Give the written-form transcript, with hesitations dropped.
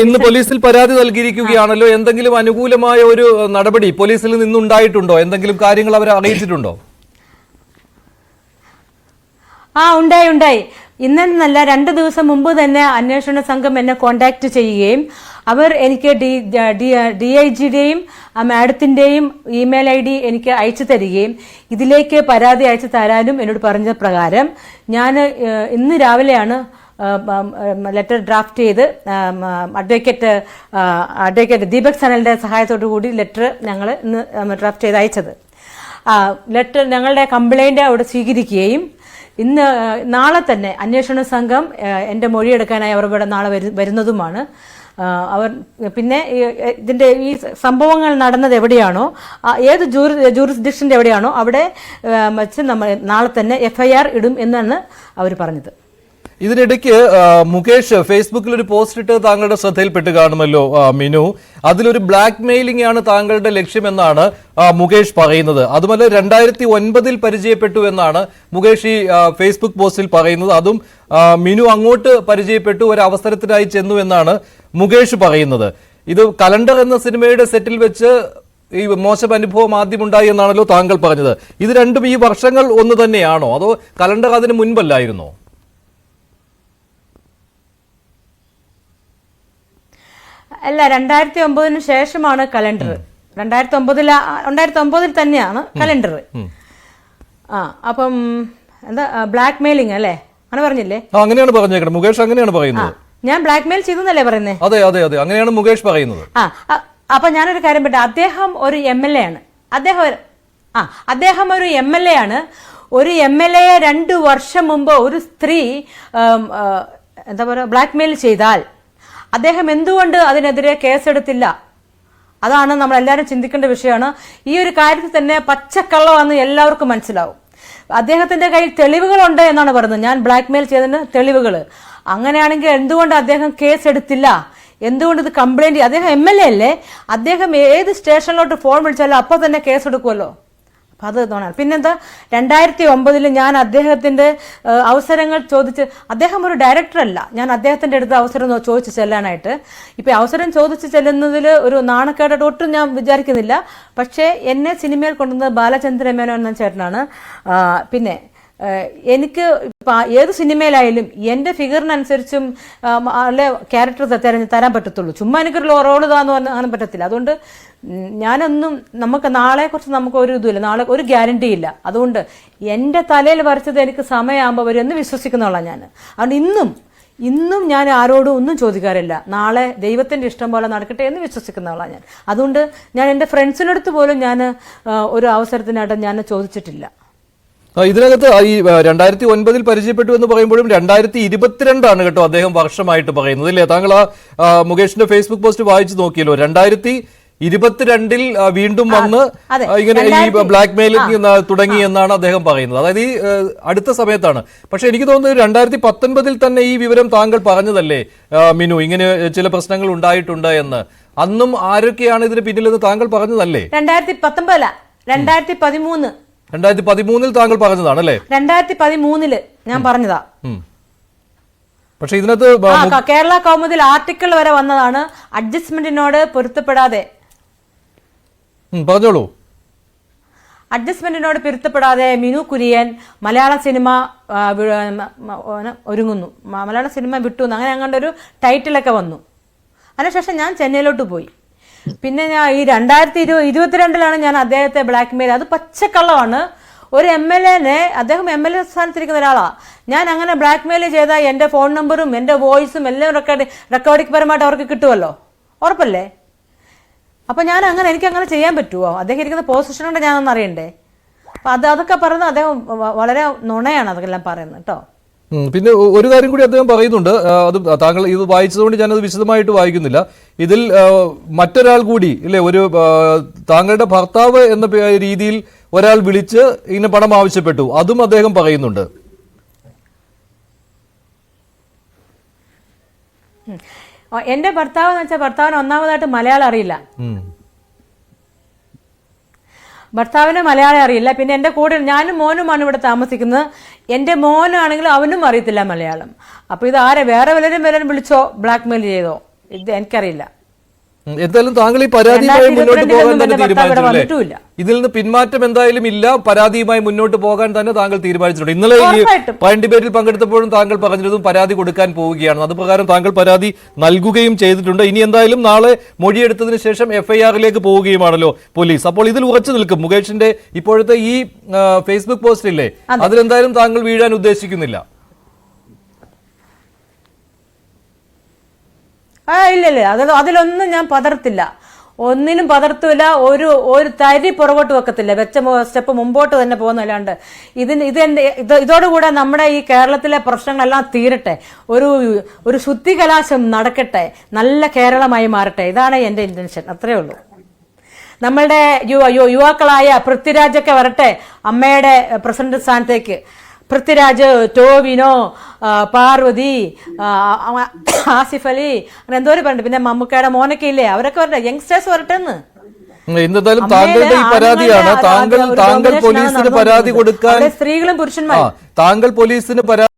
ഇന്ന് പോലീസിൽ പരാതി നൽകിയിരിക്കുകയാണല്ലോ. എന്തെങ്കിലും അനുകൂലമായ ഒരു നടപടി പോലീസിൽ നിന്നുണ്ടായിട്ടുണ്ടോ? എന്തെങ്കിലും കാര്യങ്ങൾ അവരെ അറിയിച്ചിട്ടുണ്ടോ? ഉണ്ടായി. ഇന്നല്ല 2 ദിവസം മുമ്പ് തന്നെ അന്വേഷണ സംഘം എന്നെ കോണ്ടാക്ട് ചെയ്യുകയും അവർ എനിക്ക് DIGയുടെയും മാഡത്തിന്റെയും ഇമെയിൽ ID എനിക്ക് അയച്ചു തരികയും ഇതിലേക്ക് പരാതി അയച്ചു തരാനും എന്നോട് പറഞ്ഞ പ്രകാരം ഞാൻ ഇന്ന് രാവിലെയാണ് ലെറ്റർ ഡ്രാഫ്റ്റ് ചെയ്ത് അഡ്വക്കേറ്റ് ദീപക് സനലിന്റെ സഹായത്തോടു കൂടി ലെറ്റർ ഞങ്ങൾ ഇന്ന് ഡ്രാഫ്റ്റ് ചെയ്ത് അയച്ചത്. ലെറ്റർ ഞങ്ങളുടെ കംപ്ലൈന്റ് അവിടെ സ്വീകരിക്കുകയും നാളെ തന്നെ അന്വേഷണ സംഘം എൻ്റെ മൊഴിയെടുക്കാനായി അവർ ഇവിടെ നാളെ വരുന്നതുമാണ്. അവർ പിന്നെ ഇതിൻ്റെ ഈ സംഭവങ്ങൾ നടന്നത് എവിടെയാണോ, ഏത് ജൂറിസ്ഡിക്ഷൻ്റെ എവിടെയാണോ അവിടെ വെച്ച് നമ്മൾ നാളെ തന്നെ FIR ഇടും എന്നാണ് അവർ പറഞ്ഞത്. ഇതിനിടയ്ക്ക് മുകേഷ് ഫേസ്ബുക്കിൽ ഒരു പോസ്റ്റ് ഇട്ട് താങ്കളുടെ ശ്രദ്ധയിൽപ്പെട്ട് കാണുമല്ലോ മിനു. അതിലൊരു ബ്ലാക്ക് മെയിലിംഗ് ആണ് താങ്കളുടെ ലക്ഷ്യമെന്നാണ് മുകേഷ് പറയുന്നത്. അതുമല്ല 2009 പരിചയപ്പെട്ടു എന്നാണ് മുകേഷ് ഈ ഫേസ്ബുക്ക് പോസ്റ്റിൽ പറയുന്നത്. അതും മിനു അങ്ങോട്ട് പരിചയപ്പെട്ടു, ഒരു അവസരത്തിനായി ചെന്നു എന്നാണ് മുകേഷ് പറയുന്നത്. ഇത് കലണ്ടർ എന്ന സിനിമയുടെ സെറ്റിൽ വെച്ച് ഈ മോശം അനുഭവം ആദ്യമുണ്ടായി എന്നാണല്ലോ താങ്കൾ പറഞ്ഞത്. ഇത് രണ്ടും ഈ വർഷങ്ങൾ ഒന്ന് തന്നെയാണോ, അതോ കലണ്ടർ അതിന് മുൻപല്ലായിരുന്നോ? അല്ല, 2009 ശേഷമാണ് കലണ്ടർ. 2009 തന്നെയാണ് കലണ്ടർ. അപ്പം എന്താ ബ്ലാക്ക് മെയിലിംഗ് അല്ലേ, അങ്ങനെ പറഞ്ഞില്ലേ? അങ്ങനെയാണ് പറഞ്ഞേക്കണം, മുകേഷ് അങ്ങനെയാണ് പറയുന്നത്. ഞാൻ ബ്ലാക്ക് മെയിൽ ചെയ്തെന്നല്ലേ പറയുന്നത്? അതെ അതെ അതെ, അങ്ങനെയാണ് മുകേഷ് പറയുന്നത്. അപ്പൊ ഞാനൊരു കാര്യം പറയട്ടെ. അദ്ദേഹം ഒരു MLA ആണ്. അദ്ദേഹം ഒരു MLA ആണ്. ഒരു MLA 2 വർഷം മുമ്പ് ഒരു സ്ത്രീ എന്താ പറയുക ബ്ലാക്ക് മെയിൽ ചെയ്താൽ അദ്ദേഹം എന്തുകൊണ്ട് അതിനെതിരെ കേസെടുത്തില്ല? അതാണ് നമ്മളെല്ലാവരും ചിന്തിക്കേണ്ട വിഷയമാണ്. ഈ ഒരു കാര്യത്തിൽ തന്നെ പച്ചക്കള്ളമാണെന്ന് എല്ലാവർക്കും മനസ്സിലാവും. അദ്ദേഹത്തിന്റെ കയ്യിൽ തെളിവുകളുണ്ട് എന്നാണ് പറയുന്നത്. ഞാൻ ബ്ലാക്ക് മെയിൽ ചെയ്തതിന് തെളിവുകൾ. അങ്ങനെയാണെങ്കിൽ എന്തുകൊണ്ട് അദ്ദേഹം കേസെടുത്തില്ല? എന്തുകൊണ്ട് ഇത് കംപ്ലൈന്റ്? അദ്ദേഹം MLA അല്ലേ? അദ്ദേഹം ഏത് സ്റ്റേഷനിലോട്ട് ഫോൺ വിളിച്ചാലും അപ്പോൾ തന്നെ കേസെടുക്കുമല്ലോ. അപ്പം അത് തോന്നാണ്. പിന്നെന്താ, 2009 ഞാൻ അദ്ദേഹത്തിന്റെ അവസരങ്ങൾ ചോദിച്ച്, അദ്ദേഹം ഒരു ഡയറക്ടർ അല്ല, ഞാൻ അദ്ദേഹത്തിന്റെ അടുത്ത് അവസരം ചോദിച്ചു ചെല്ലാനായിട്ട്. ഇപ്പം അവസരം ചോദിച്ചു ചെല്ലുന്നതിൽ ഒരു നാണക്കേടായിട്ട് ഒട്ടും ഞാൻ വിചാരിക്കുന്നില്ല. പക്ഷേ എന്നെ സിനിമയിൽ കൊണ്ടുവന്നത് ബാലചന്ദ്ര മേനോൻ എന്ന ചേട്ടനാണ്. പിന്നെ എനിക്ക് ഏത് സിനിമയിലായാലും എൻ്റെ ഫിഗറിനനുസരിച്ചും അല്ലെ ക്യാരക്ടർ തരാൻ പറ്റത്തുള്ളൂ. ചുമ്മാ എനിക്കൊരു റോള് താന്ന് പറഞ്ഞാൽ അങ്ങനെ പറ്റത്തില്ല. അതുകൊണ്ട് ഞാനൊന്നും, നമുക്ക് നാളെക്കുറിച്ച് നമുക്ക് ഒരു ഇതുമില്ല, നാളെ ഒരു ഗ്യാരണ്ടി ഇല്ല. അതുകൊണ്ട് എൻ്റെ തലയിൽ വരച്ചത് എനിക്ക് സമയമാകുമ്പോൾ വരുമെന്ന് വിശ്വസിക്കുന്നവളാണ് ഞാൻ. അതുകൊണ്ട് ഇന്നും ഞാൻ ആരോടും ഒന്നും ചോദിക്കാറില്ല. നാളെ ദൈവത്തിന്റെ ഇഷ്ടം പോലെ നടക്കട്ടെ എന്ന് വിശ്വസിക്കുന്നവളാണ് ഞാൻ. അതുകൊണ്ട് ഞാൻ എൻ്റെ ഫ്രണ്ട്സിനടുത്ത് പോലും ഞാൻ ഒരു അവസരത്തിനായിട്ട് ഞാൻ ചോദിച്ചിട്ടില്ല. ഇതിനകത്ത് ഈ 2009 പരിചയപ്പെട്ടു എന്ന് പറയുമ്പോഴും 2022 കേട്ടോ അദ്ദേഹം വർഷമായിട്ട് പറയുന്നത് അല്ലേ? താങ്കൾ മുകേഷിന്റെ ഫേസ്ബുക്ക് പോസ്റ്റ് വായിച്ചു നോക്കിയല്ലോ. 2022 വീണ്ടും വന്ന് ഇങ്ങനെ ഈ ബ്ലാക്ക് മെയിലിംഗ് തുടങ്ങി എന്നാണ് അദ്ദേഹം പറയുന്നത്. അതായത് ഈ അടുത്ത സമയത്താണ്. പക്ഷെ എനിക്ക് തോന്നുന്നത് 2019 തന്നെ ഈ വിവരം താങ്കൾ പറഞ്ഞതല്ലേ മിനു, ഇങ്ങനെ ചില പ്രശ്നങ്ങൾ ഉണ്ടായിട്ടുണ്ട് എന്ന്. അന്നും ആരൊക്കെയാണ് ഇതിന് പിന്നിലെന്ന് താങ്കൾ പറഞ്ഞതല്ലേ? 2013 താങ്കൾ പറഞ്ഞതാണ് അല്ലേ? 2013 ഞാൻ പറഞ്ഞതാ. പക്ഷെ ഇതിനകത്ത് കേരള കൗമുദിൽ ആർട്ടിക്കിൾ വരെ വന്നതാണ്. അഡ്ജസ്റ്റ്മെന്റിനോട് പൊരുത്തപ്പെടാതെ, പറഞ്ഞോളൂ. അഡ്ജസ്റ്റ്മെന്റിനോട് പൊരുത്തപ്പെടാതെ മിനു കുര്യൻ മലയാള സിനിമ ഒരുങ്ങുന്നു, മലയാള സിനിമ വിട്ടു, അങ്ങനെ അങ്ങോട്ടൊരു ടൈറ്റിലൊക്കെ വന്നു. അതിനുശേഷം ഞാൻ ചെന്നൈയിലോട്ട് പോയി. പിന്നെ ഞാൻ ഈ 2022 ഞാൻ അദ്ദേഹത്തെ ബ്ലാക്ക് മെയിൽ. അത് പച്ചക്കള്ളമാണ്. ഒരു MLA അദ്ദേഹം MLA സ്ഥാനത്തിരിക്കുന്ന ഒരാളാണ്. ഞാൻ അങ്ങനെ ബ്ലാക്ക് മെയിൽ ചെയ്താൽ എൻ്റെ ഫോൺ നമ്പറും എൻ്റെ വോയിസും എല്ലാം റെക്കോർഡിംഗ് പരമായിട്ട് അവർക്ക് കിട്ടുമല്ലോ, ഉറപ്പല്ലേ? അപ്പം എനിക്കങ്ങനെ ചെയ്യാൻ പറ്റുമോ? അദ്ദേഹം ഇരിക്കുന്ന പൊസിഷനുണ്ട് ഞാനൊന്നും അറിയണ്ടേ? അപ്പം അതൊക്കെ പറയുന്നത് അദ്ദേഹം വളരെ നുണയാണ് അതെല്ലാം പറയുന്നത് കേട്ടോ. പിന്നെ ഒരു കാര്യം കൂടി അദ്ദേഹം പറയുന്നുണ്ട്. അത് താങ്കൾ ഇത് വായിച്ചതുകൊണ്ട് ഞാനത് വിശദമായിട്ട് വായിക്കുന്നില്ല. ഇതിൽ മറ്റൊരാൾ കൂടി ഇല്ലേ, ഒരു താങ്കളുടെ ഭർത്താവ് എന്ന രീതിയിൽ ഒരാൾ വിളിച്ച് ഇങ്ങനെ പണം ആവശ്യപ്പെട്ടു, അതും അദ്ദേഹം പറയുന്നുണ്ട്. എന്റെ ഭർത്താവ് എന്ന് വെച്ചാൽ ഭർത്താവിന് ഒന്നാമതായിട്ട് മലയാളം അറിയില്ല. ഭർത്താവിന് മലയാളം അറിയില്ല. പിന്നെ എൻ്റെ കൂടെ ഞാനും മോനുമാണ് ഇവിടെ താമസിക്കുന്നത്. എൻ്റെ മോനാണെങ്കിലും അവനും അറിയത്തില്ല മലയാളം. അപ്പോൾ ഇത് വേറെ വല്ലരും വിളിച്ചോ ബ്ലാക്ക് മെയിൽ ചെയ്തോ ഇത് എനിക്കറിയില്ല. എന്തായാലും താങ്കൾ ഈ പരാതിയുമായി മുന്നോട്ട് പോകാൻ തന്നെ തീരുമാനിച്ചു അല്ലേ? വന്നിട്ടുമില്ല. ഇതിൽ നിന്ന് പിന്മാറ്റം എന്തായാലും ഇല്ല, പരാതിയുമായി മുന്നോട്ട് പോകാൻ തന്നെ താങ്കൾ തീരുമാനിച്ചിട്ടുണ്ട്. ഇന്നലെ ഈ ഉറപ്പായിട്ടും. പയൻ ഡിബേറ്റിൽ പങ്കെടുത്തപ്പോഴും താങ്കൾ പറഞ്ഞതും പരാതി കൊടുക്കാൻ പോവുകയാണ്. അത് പ്രകാരം താങ്കൾ പരാതി നൽകുകയും ചെയ്തിട്ടുണ്ട്. ഇനി എന്തായാലും നാളെ മൊഴിയെടുത്തതിന് ശേഷം FIR-ലേക്ക് പോവുകയുമാണല്ലോ പോലീസ്. അപ്പോൾ ഇതിൽ ഉറച്ചു നിൽക്കും. മുകേഷിന്റെ ഇപ്പോഴത്തെ ഈ ഫേസ്ബുക്ക് പോസ്റ്റ് ഇല്ലേ, അതിലെന്തായാലും താങ്കൾ വീഴാൻ ഉദ്ദേശിക്കുന്നില്ല. ഇല്ല, അതിലൊന്നും ഞാൻ പതർത്തില്ല, ഒന്നിനും പതർത്തില്ല, ഒരു തരി പുറകോട്ട് വെക്കത്തില്ല, വെച്ച സ്റ്റെപ്പ് മുമ്പോട്ട് തന്നെ പോകുന്നല്ലാണ്ട്. ഇതോടുകൂടെ നമ്മുടെ ഈ കേരളത്തിലെ പ്രശ്നങ്ങളെല്ലാം തീരട്ടെ, ഒരു ശുദ്ധികലാശം നടക്കട്ടെ, നല്ല കേരളമായി മാറട്ടെ. ഇതാണ് എൻ്റെ ഇന്റൻഷൻ, അത്രേ ഉള്ളൂ. നമ്മളുടെ യുവാക്കളായ പൃഥ്വിരാജൊക്കെ വരട്ടെ അമ്മയുടെ പ്രസിഡന്റ് സ്ഥാനത്തേക്ക്. പൃഥ്വിരാജ്, ടോവിനോ, പാർവതി, ആസിഫ് അലി, അങ്ങനെ എന്തോരം പറഞ്ഞിട്ട്, പിന്നെ മമ്മൂക്കയുടെ മോനൊക്കെ ഇല്ലേ, അവരൊക്കെ വരട്ടെ, യങ്സ്റ്റേഴ്സ് വരട്ടെ എന്ന്. എന്തായാലും താങ്കളുടെ ഈ പരാതിയാണ് താങ്കൾ പോലീസിന് പരാതി കൊടുക്കാൻ, സ്ത്രീകളും പുരുഷന്മാരും താങ്കൾ പോലീസിന്